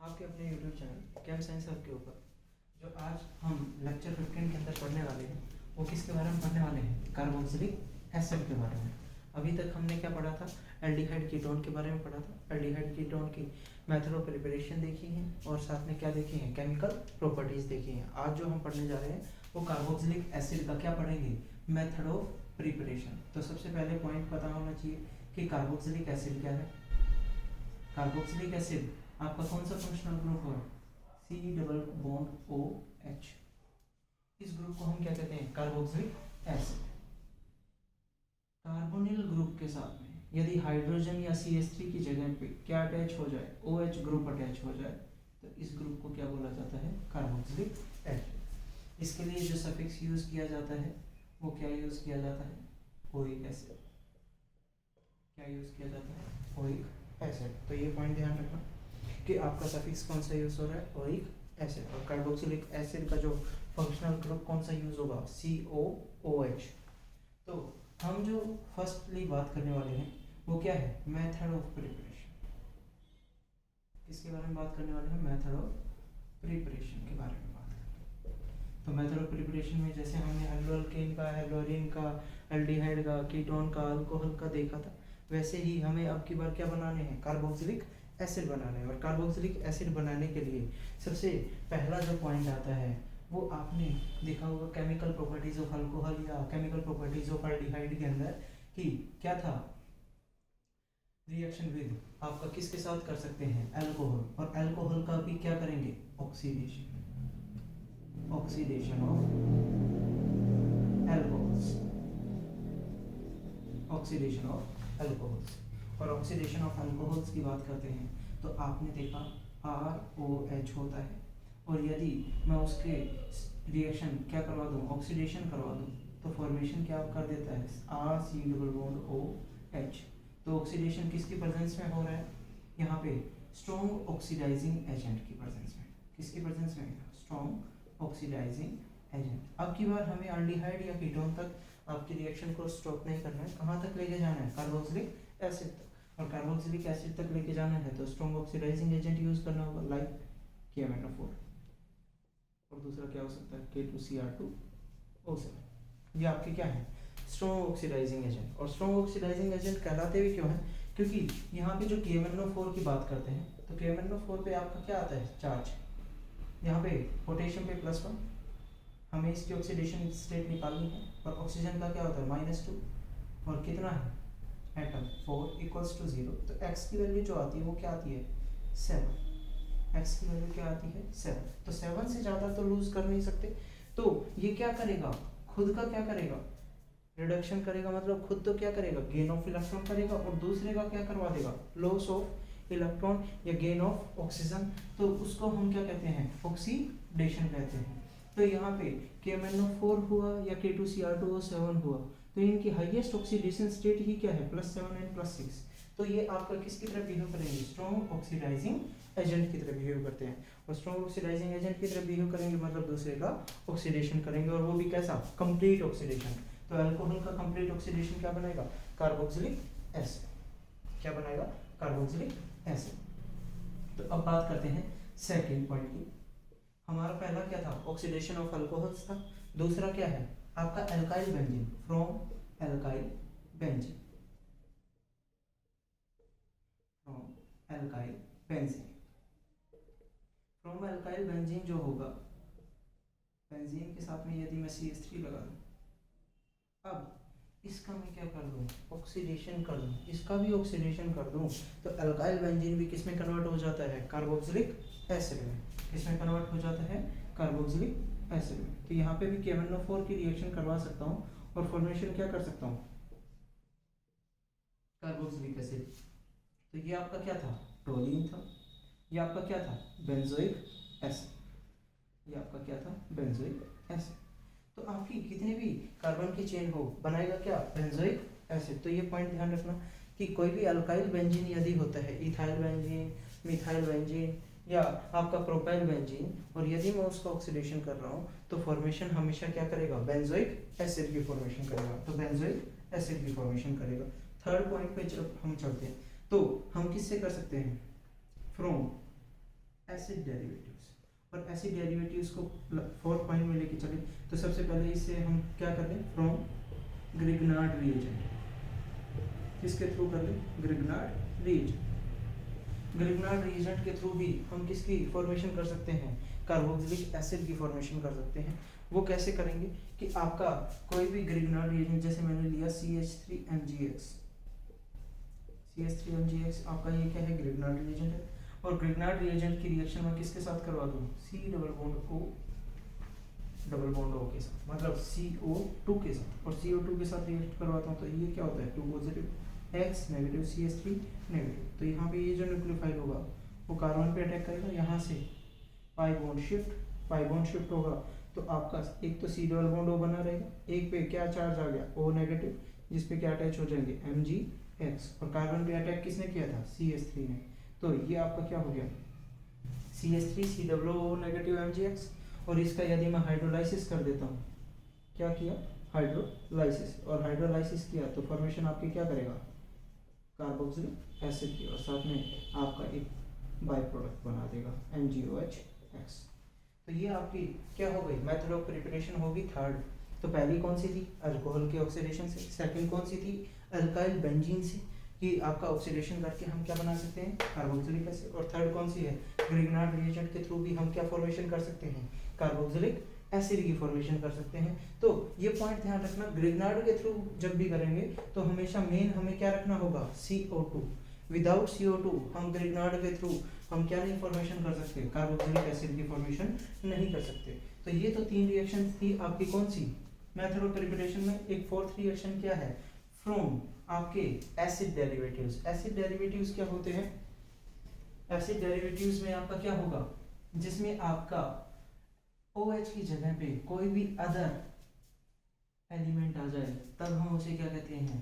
आपके अपने YouTube channel केम science hub के ऊपर जो आज हम लेक्चर 15 के अंदर पढ़ने वाले हैं वो किसके बारे में पढ़ने वाले हैं? कार्बोक्सिलिक एसिड के बारे में। अभी तक हमने क्या पढ़ा था? एल्डिहाइड कीटोन के बारे में पढ़ा था। एल्डिहाइड कीटोन की मेथड ऑफ प्रिपरेशन देखी है और साथ में क्या देखी है? केमिकल प्रॉपर्टीज देखी हैं। आज जो हम पढ़ने जा रहे हैं वो कार्बोक्सिलिक एसिड का क्या पढ़ेंगे? Method of preparation. तो सबसे पहले पॉइंट पता होना चाहिए कि कार्बोक्सिलिक एसिड क्या है। कार्बोक्सिलिक एसिड आपका कौन सा फंक्शनल ग्रुप है? C double bond OH। इस ग्रुप को हम क्या कहते हैं? Carboxylic acid. कार्बोनिल ग्रुप के साथ में यदि हाइड्रोजन या CH3 की जगह पे क्या अटैच हो जाए? OH ग्रुप अटैच हो जाए तो इस ग्रुप को क्या बोला जाता है? Carboxylic acid. इसके लिए जो सफिक्स यूज किया जाता है वो क्या यूज किया जाता है? Oic acid. क्या यूज किया जाता है? Oic acid. तो ये पॉइंट ध्यान रखना कि आपका सफिक्स कौन सा यूज हो रहा है? Oic acid. और कार्बोक्सिलिक एसिड का जो फंक्शनल ग्रुप कौन सा यूज होगा? COOH। तो हम जो फर्स्टली बात करने वाले हैं वो क्या है? Method of preparation. किसके बारे में बात करने वाले हैं? मेथड ऑफ प्रिपरेशन के बारे में बात करेंगे। तो मेथड ऑफ प्रिपरेशन में जैसे हमने हेलोअल्केन का, हेलोरीन का, एल्डिहाइड का, कीटोन का, अल्कोहल का देखा था, वैसे ही हमें अब की बार क्या बनाने हैं? कार्बोक्सिलिक एसिड बनाने हैं। और कार्बोक्सिलिक एसिड बनाने के लिए सबसे पहला जो पॉइंट आता है वो आपने देखा होगा केमिकल प्रॉपर्टीज ऑफ अल्कोहल या केमिकल प्रॉपर्टीज ऑफ एल्डिहाइड के अंदर कि क्या था? रिएक्शन विद आपका किसके साथ कर सकते हैं? अल्कोहल। और अल्कोहल का भी क्या करेंगे? Oxidation. Oxidation of alcohols. Oxidation of alcohols. और ऑक्सीडेशन ऑफ अल्कोहल्स की बात करते हैं तो आपने देखा ROH होता है और यदि मैं उसके रिएक्शन क्या करवा दूं? ऑक्सीडेशन करवा दूं तो फॉर्मेशन क्या कर देता है? RC double bond OH। तो ऑक्सीडेशन किसकी प्रेजेंस में हो रहा है? यहाँ पे स्ट्रॉन्ग ऑक्सीडाइजिंग एजेंट की प्रेजेंस में। किसकी प्रेजेंस में? Strong oxidising agent. अब की बार हमें एल्डिहाइड या कीटोन तक आपकी रिएक्शन को स्टॉप नहीं करना है। कहाँ तक लेके जाना है? कार्बोक्सिलिक एसिड तक। और कार्बोक्सिलिक एसिड तक लेके जाना है तो स्ट्रॉन्ग ऑक्सीडाइजिंग एजेंट यूज करना होगा, लाइक KMnO4। और दूसरा क्या हो सकता है? K2Cr2O7। ये आपके क्या है? Strong oxidising agent. और स्ट्रॉन्ग ऑक्सीडाइजिंग एजेंट कहलाते भी क्यों हैं? क्योंकि यहाँ पे जो KMnO4 की बात करते हैं तो KMnO4 पे आपका क्या आता है? चार्ज। यहाँ पे पोटेशियम पे +1, हमें इसकी ऑक्सीडेशन स्टेट निकालनी है। और ऑक्सीजन का क्या होता है? -2। और कितना है? एटम 4 = 0। तो x की वैल्यू जो आती है वो क्या आती है? 7। x की वैल्यू क्या आती है? 7। तो 7 से ज़्यादा तो लूज कर नहीं सकते। तो ये क्या करेगा? खुद का क्या करेगा? रिडक्शन करेगा। मतलब खुद तो क्या करेगा? गेन ऑफ इलेक्ट्रॉन करेगा और दूसरे का क्या करवा देगा? लॉस ऑफ इलेक्ट्रॉन या गेन ऑफ ऑक्सीजन। तो उसको हम क्या कहते हैं? ऑक्सीडेशन कहते हैं। तो यहाँ पे KMnO4 हुआ या K2Cr2O7 हुआ तो इनकी हाईएस्ट ऑक्सीडेशन स्टेट ही क्या है? +7 एंड +6। तो ये आपका किसकी तरह बिहेव करेंगे? स्ट्रॉन्ग ऑक्सीडाइजिंग एजेंट की तरह बिहेव करते हैं। और स्ट्रॉन्ग ऑक्सीडाइजिंग एजेंट की तरह बिहेव करेंगे मतलब दूसरे का ऑक्सीडेशन करेंगे। और वो भी कैसा? Complete oxidation. तो अल्कोहल का कंप्लीट ऑक्सीडेशन क्या बनाएगा? Carboxylic acid. क्या बनाएगा? Carboxylic acid. तो अब बात करते हैं सेकेंड पॉइंट की। हमारा पहला क्या था? ऑक्सीडेशन ऑफ अल्कोहल्स था। दूसरा क्या है? आपका alkyl benzene. From alkyl benzene. From alkyl benzene. From alkyl benzene जो होगा, बेंजीन के साथ में यदि मैं CH3 लगा दूं, अब इसका मैं क्या कर दूं? ऑक्सीडेशन कर दूं। इसका भी ऑक्सीडेशन कर दूं तो एल्काइल बेंजीन भी किस में कन्वर्ट हो जाता है? कार्बोक्सिलिक एसिड में। किस में कन्वर्ट हो जाता है? कार्बोक्सिलिक एसिड में। तो यहाँ पे भी KMnO4 की रिएक्शन करवा सकता हूँ और फॉर्मेशन क्या कर सकता हूँ? Carboxylic acid. तो ये आपका क्या था? टोलिन था। ये आपका क्या था? Benzoic acid. ये आपका क्या था? Benzoic acid. तो आपकी कितने भी कार्बन की चेन हो बनाएगा क्या? Benzoic acid. तो ये पॉइंट ध्यान रखना कि कोई भी अल्काइल बेंजीन यदि होता है, इथाइल बेंजीन, मिथाइल बेंजीन या आपका प्रोपाइल बेंजीन, और यदि मैं उसका ऑक्सीडेशन कर रहा हूँ तो फॉर्मेशन हमेशा क्या करेगा? बेंजोइक एसिड की फॉर्मेशन करेगा। तो बेंजोइक एसिड की फॉर्मेशन करेगा। थर्ड पॉइंट पे जब हम चलते हैं तो हम किससे कर सकते हैं? फ्रॉम एसिड डेरिवेटिव्स, और एसिड डेरिवेटिव्स को फोर्थ पॉइंट में लेके चले तो सबसे पहले इससे हम क्या कर लें, फ्रॉम ग्रिग्नार्ड रिएजेंट, किसके थ्रू कर लें, ग्रिग्नार्ड रिएजेंट। ग्रिग्नार्ड रिएजेंट के थ्रू भी हम किसकी फॉर्मेशन कर सकते हैं, कार्बोक्सिलिक एसिड की फॉर्मेशन कर सकते हैं। वो कैसे करेंगे कि आपका कोई भी ग्रिग्नार्ड रिएजेंट, जैसे मैंने लिया CH3MgX, CH3MgX आपका ये क्या है, ग्रिग्नार्ड रिएजेंट है, और ग्रिग्नार्ड रिएजेंट की रिएक्शन मैं किसके साथ करवा दूँ, C डबल बॉन्ड O के साथ, मतलब CO2 के साथ, और CO2 के साथ रिएक्ट करवाता हूँ तो ये क्या होता है, 2 positive, X negative, CH3 negative. तो यहाँ पे ये जो न्यूक्लियोफाइल होगा वो कार्बन पे अटैक करेगा, यहाँ से पाई बॉन्ड शिफ्ट होगा, तो आपका एक तो C डबल बॉन्ड O बना रहेगा, एक पे क्या चार्ज आ गया, O नेगेटिव, जिस पे क्या अटैच हो जाएंगे MgX, और कार्बन पे अटैक किसने किया था, CH3 ने, तो ये आपका क्या हो गया, CH3 COO नेगेटिव MgX, और इसका यदि मैं हाइड्रोलाइसिस कर देता हूँ, क्या किया, हाइड्रोलाइसिस, और हाइड्रोलाइसिस किया तो फॉर्मेशन आपकी क्या करेगा, कार्बोक्सिलिक एसिड की, और साथ में आपका एक बाय प्रोडक्ट बना देगा MgOH। तो ये आपकी क्या हो गई, मेथड ऑफ प्रिपरेशन होगी थर्ड। तो पहली कौन सी थी, अल्कोहल के ऑक्सीडेशन से, सेकंड कौन सी थी, अल्काइल बेंजीन से, कि आपका ऑक्सीडेशन करके हम क्या बना सकते हैं, कार्बोक्सिलिक एसिड, और थर्ड कौन सी है, ग्रिग्नार्ड रिएजेंट के थ्रू भी हम क्या फॉर्मेशन कर सकते हैं, कार्बोक्सिलिक एसिड की फॉर्मेशन कर सकते हैं। तो ये पॉइंट ध्यान रखना, ग्रिग्नार्ड के थ्रू जब भी करेंगे तो हमेशा मेन हमें क्या रखना होगा, CO2। विदाउट CO2 हम ग्रिग्नार्ड के थ्रू हम क्या नहीं फॉर्मेशन कर सकते, कार्बोक्सिलिक एसिड की फॉर्मेशन नहीं कर सकते। तो ये तो 3 रिएक्शन थी आपकी कौन सी, मेथड ऑफ प्रिपरेशन में। एक फोर्थ रिएक्शन क्या है, फ्रॉम आपके एसिड डेरिवेटिव्स। एसिड डेरिवेटिव्स क्या होते हैं, एसिड डेरिवेटिव्स में आपका क्या होगा, जिसमें आपका OH की जगह पे कोई भी अदर एलिमेंट आ जाए तब हम उसे क्या कहते हैं,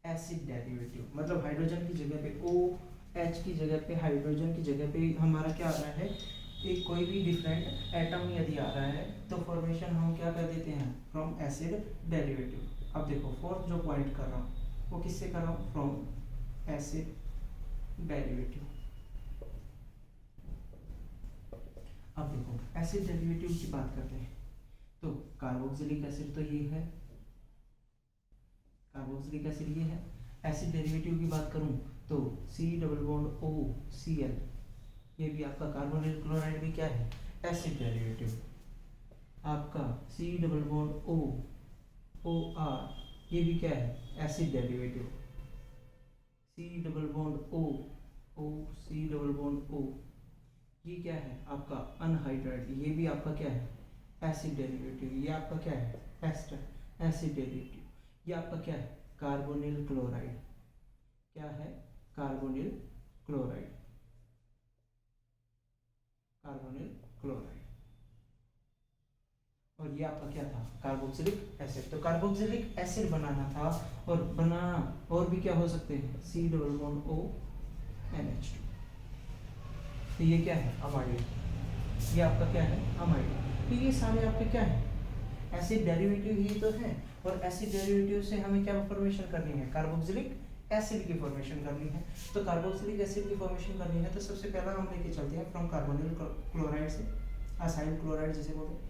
एसिड डेरिवेटिव। मतलब हाइड्रोजन की जगह पे OH की जगह पे, हाइड्रोजन की जगह पे हमारा क्या आ रहा है, एक कोई भी डिफरेंट एटम यदि आ रहा है तो फॉर्मेशन हम क्या कर देते हैं, फ्रॉम एसिड डेरिवेटिव। अब देखो फोर्थ जो पॉइंट कर रहा हूँ वो किससे कर रहा हूँ, फ्रॉम एसिड डेरिवेटिव। अब देखो एसिड डेरिवेटिव की बात करते हैं, तो कार्बोक्सिलिक एसिड तो ये है, कार्बोक्सिलिक एसिड ये है। एसिड डेरिवेटिव की बात करूं तो C डबल बॉन्ड OCl, ये भी आपका कार्बोनिल क्लोराइड भी क्या है, एसिड डेरिवेटिव। आपका C डबल बॉन्ड OR, ये भी क्या है, acid derivative. C double bond C double bond O, ये क्या है आपका अनहाइड्राइड, ये भी आपका क्या है, एसिड डेरिवेटिव। ये आपका क्या है, एस्टर एसिड डेरिवेटिव। ये आपका क्या है, कार्बोनिल क्लोराइड। क्या है, कार्बोनिल क्लोराइड, कार्बोनिल क्लोराइड। और ये आपका क्या था, कार्बोक्सिलिक एसिड। तो कार्बोक्सिलिक एसिड बनाना था, और बनाना और भी क्या हो सकते हैं, C डबल बॉन्ड ONH2। तो ये क्या है, अमाइड। ये आपका क्या है, अमाइड। तो ये सारे आपके क्या है, एसिड डेरिवेटिव ही तो है। और एसिड डेरिवेटिव से हमें क्या फॉर्मेशन करनी है, कार्बोक्सिलिक एसिड की फॉर्मेशन करनी है। तो कार्बोक्सिलिक एसिड की फॉर्मेशन करनी है तो सबसे पहला हम लेके चलते हैं फ्रॉम कार्बोनिल क्लोराइड से, असाइल क्लोराइड जिसे बोलते हैं,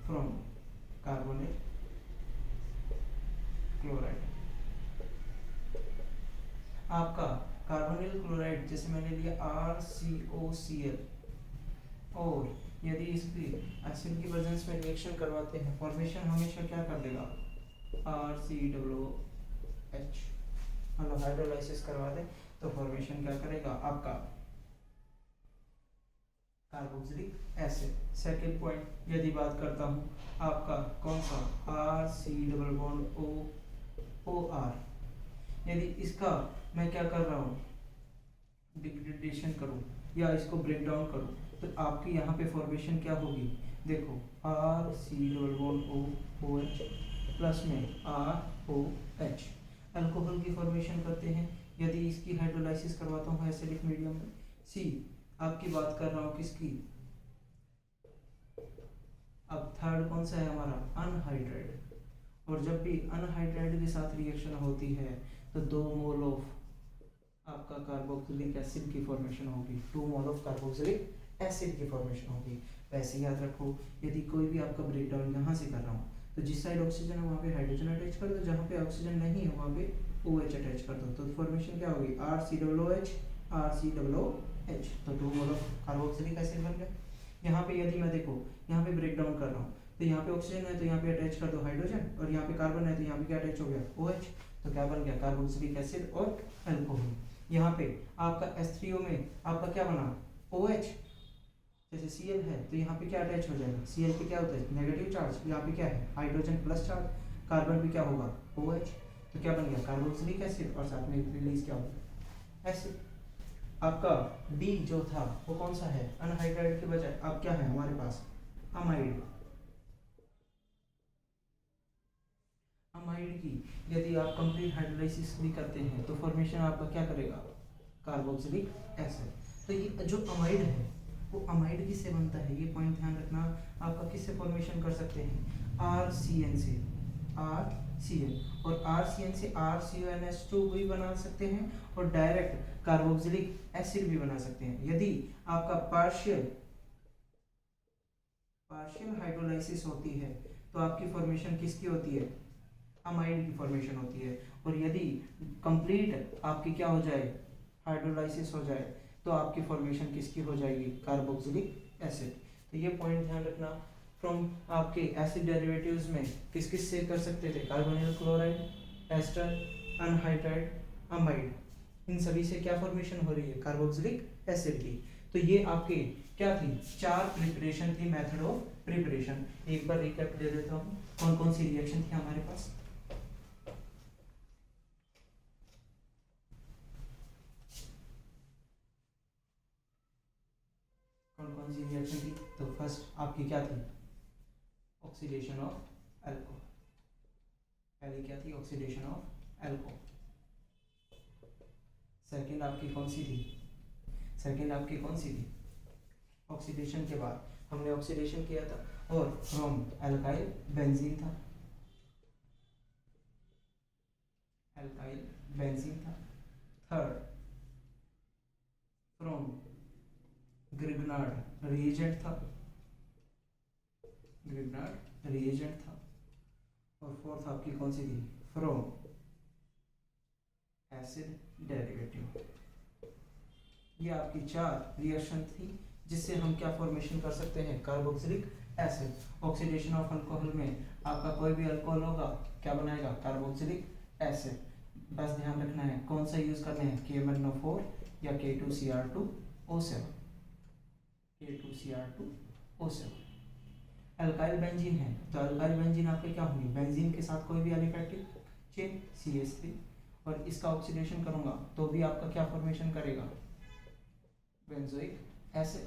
फ्रॉम कार्बोनिल क्लोराइड। आपका कार्बोनिल क्लोराइड जैसे मैंने लिया RCOCl, और यदि इसकी एसिड की प्रेजेंस में रिएक्शन करवाते हैं, फॉर्मेशन हमेशा क्या कर देगा, RCOOH। मतलब हाइड्रोलाइसिस करवा दे तो फॉर्मेशन क्या करेगा, आपका कार्बोक्सिलिक एसिड। सेकेंड पॉइंट यदि बात करता हूँ आपका कौन सा, RC डबल बॉन्ड OR, यदि इसका मैं क्या कर रहा हूँ, डिग्रेडेशन करूँ या इसको ब्रेक डाउन करूँ, तो आपकी यहाँ पे फॉर्मेशन क्या होगी, देखो RC double bond OH plus में ROH। अल्कोहल की फॉर्मेशन करते हैं, यदि इसकी हाइड्रोलाइसिस करवाता हूँ एसिडिक मीडियम में। C आपकी बात कर रहा हूँ किसकी, अब थर्ड कौन सा है हमारा, अनहाइड्राइड। और जब भी अनहाइड्राइड के साथ रिएक्शन होती है तो 2 मोल ऑफ आपका कार्बोक्सिलिक एसिड की फॉर्मेशन होगी, 2 मोल ऑफ कार्बोक्सिलिक एसिड की फॉर्मेशन होगी। वैसे याद रखो, यदि कोई भी आपका ब्रेकडाउन यहाँ से कर रहा हूँ तो जिस साइड ऑक्सीजन है वहाँ पे हाइड्रोजन अटैच कर दो, जहाँ पे ऑक्सीजन नहीं है वहाँ पे OH अटैच कर दो, तो फॉर्मेशन क्या होगी RCOOH RCOOH, तो 2 मोल ऑफ कार्बोक्सिलिक एसिड बन गया। यहाँ पे यदि मैं देखो यहाँ पे ब्रेक डाउन कर रहा हूँ तो यहाँ पे ऑक्सीजन है तो यहाँ पे अटैच कर दो हाइड्रोजन, और यहाँ पे कार्बन है तो यहाँ पे क्या अटैच हो गया OH, तो क्या बन गया कार्बोक्सिलिक एसिड और अल्कोहल। यहाँ पे आपका H3O में आपका क्या बना OH, जैसे Cl है तो यहाँ पे क्या अटैच हो जाएगा, Cl पे क्या होता है नेगेटिव चार्ज, यहाँ पे क्या है हाइड्रोजन प्लस चार्ज, कार्बन पे क्या होगा OH, तो क्या बन गया कार्बोक्सिलिक एसिड और साथ में रिलीज क्या होगा एसिड। आपका D जो था वो कौन सा है अनहाइड्राइड के बजाय अब क्या है हमारे पास अमाइड। अमाइड की यदि आप कंप्लीट हाइड्रोलाइसिस भी करते हैं तो फॉर्मेशन आपका क्या करेगा कार्बोक्सिलिक एसिड। तो ये जो अमाइड है वो अमाइड किससे बनता है, ये पॉइंट ध्यान रखना, आपका किससे फॉर्मेशन कर सकते हैं RCN से, RCN, और RCN से RCONH2 भी बना सकते हैं और डायरेक्ट कार्बोक्सिलिक एसिड भी बना सकते हैं। यदि आपका पार्शियल हाइड्रोलाइसिस होती है तो आपकी फॉर्मेशन किसकी होती है अमाइड की फॉर्मेशन होती है, और यदि कंप्लीट आपकी क्या हो जाए हाइड्रोलाइसिस हो जाए तो आपकी फॉर्मेशन किसकी हो जाएगी कार्बोक्सिलिक एसिड। तो ये पॉइंट ध्यान रखना। फ्रॉम आपके एसिड डेरिवेटिव्स में किस किस से कर सकते थे carbonyl chloride, ester, anhydride, amide, इन सभी से क्या फॉर्मेशन हो रही है कार्बोक्सिलिक एसिड की। तो ये आपके क्या थी 4 प्रिपरेशन थी, मेथड ऑफ प्रिपरेशन। एक बार रिकैप दे देता हूँ कौन कौन सी रिएक्शन थी हमारे पास। कौन कौन सी रिएक्शन थी, तो फर्स्ट आपकी क्या थी ऑक्सीडेशन ऑफ अल्कोहल, पहली क्या थी ऑक्सीडेशन ऑफ अल्कोहल। सेकंड आपकी कौन सी थी, सेकंड आपकी कौन सी थी ऑक्सीडेशन के बाद हमने ऑक्सीडेशन किया था और फ्रॉम एल्काइल बेंजीन था, एल्काइल बेंजीन था। थर्ड फ्रॉम ग्रिग्नार्ड रिएजेंट था, ग्रिग्नार्ड रिएजेंट था। और फोर्थ आपकी कौन सी थी फ्रॉम एसिड डेरिवेटिव। ये आपकी 4 रिएक्शन थी जिससे हम क्या फॉर्मेशन कर सकते हैं carboxylic acid. Oxidation of alcohol में आपका कोई भी अल्कोहल होगा क्या बनाएगा कार्बोक्सिलिक एसिड। बस ध्यान रखना है कौन सा यूज करना है KMnO4 या K2Cr2O7, K2Cr2O7। अल्काइल बेंजीन है तो अल्काइल बेंजीन आपके क्या होंगे बेंजीन के साथ कोई भी एलिफैक्टिक चेन CH3, और इसका ऑक्सीडेशन करूंगा तो भी आपका क्या फॉर्मेशन करेगा बेंजोइक एसिड।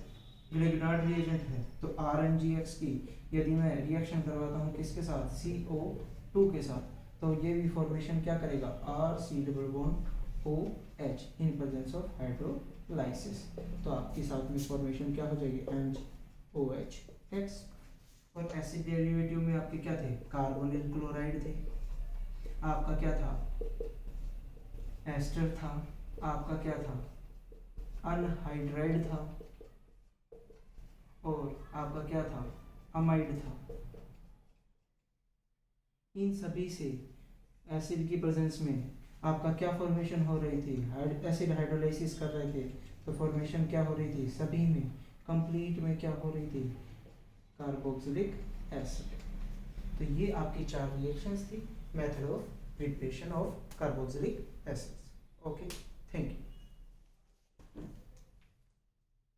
ग्रिग्नार्ड रिएजेंट है तो RNGX की यदि मैं रिएक्शन करवाता हूँ किसके साथ CO2 के साथ तो ये भी फॉर्मेशन क्या करेगा RC≡OH in presence of hydrolysis. तो आपके साथ में फॉर्मेशन क्या हो जाएगी NOHX। और एसिड डेरिवेटिव में आपके क्या थे कार्बोनिल क्लोराइड थे, आपका क्या था एस्टर था, आपका क्या था अनहाइड्राइड था, और आपका क्या था अमाइड था। इन सभी से एसिड की प्रेजेंस में आपका क्या फॉर्मेशन हो रही थी एसिड हाइड्रोलाइसिस कर रहे थे तो फॉर्मेशन क्या हो रही थी सभी में कंप्लीट में क्या हो रही थी कार्बोक्सिलिक एसिड। तो ये आपकी 4 रिएक्शंस थी method of preparation of carboxylic acids. Okay.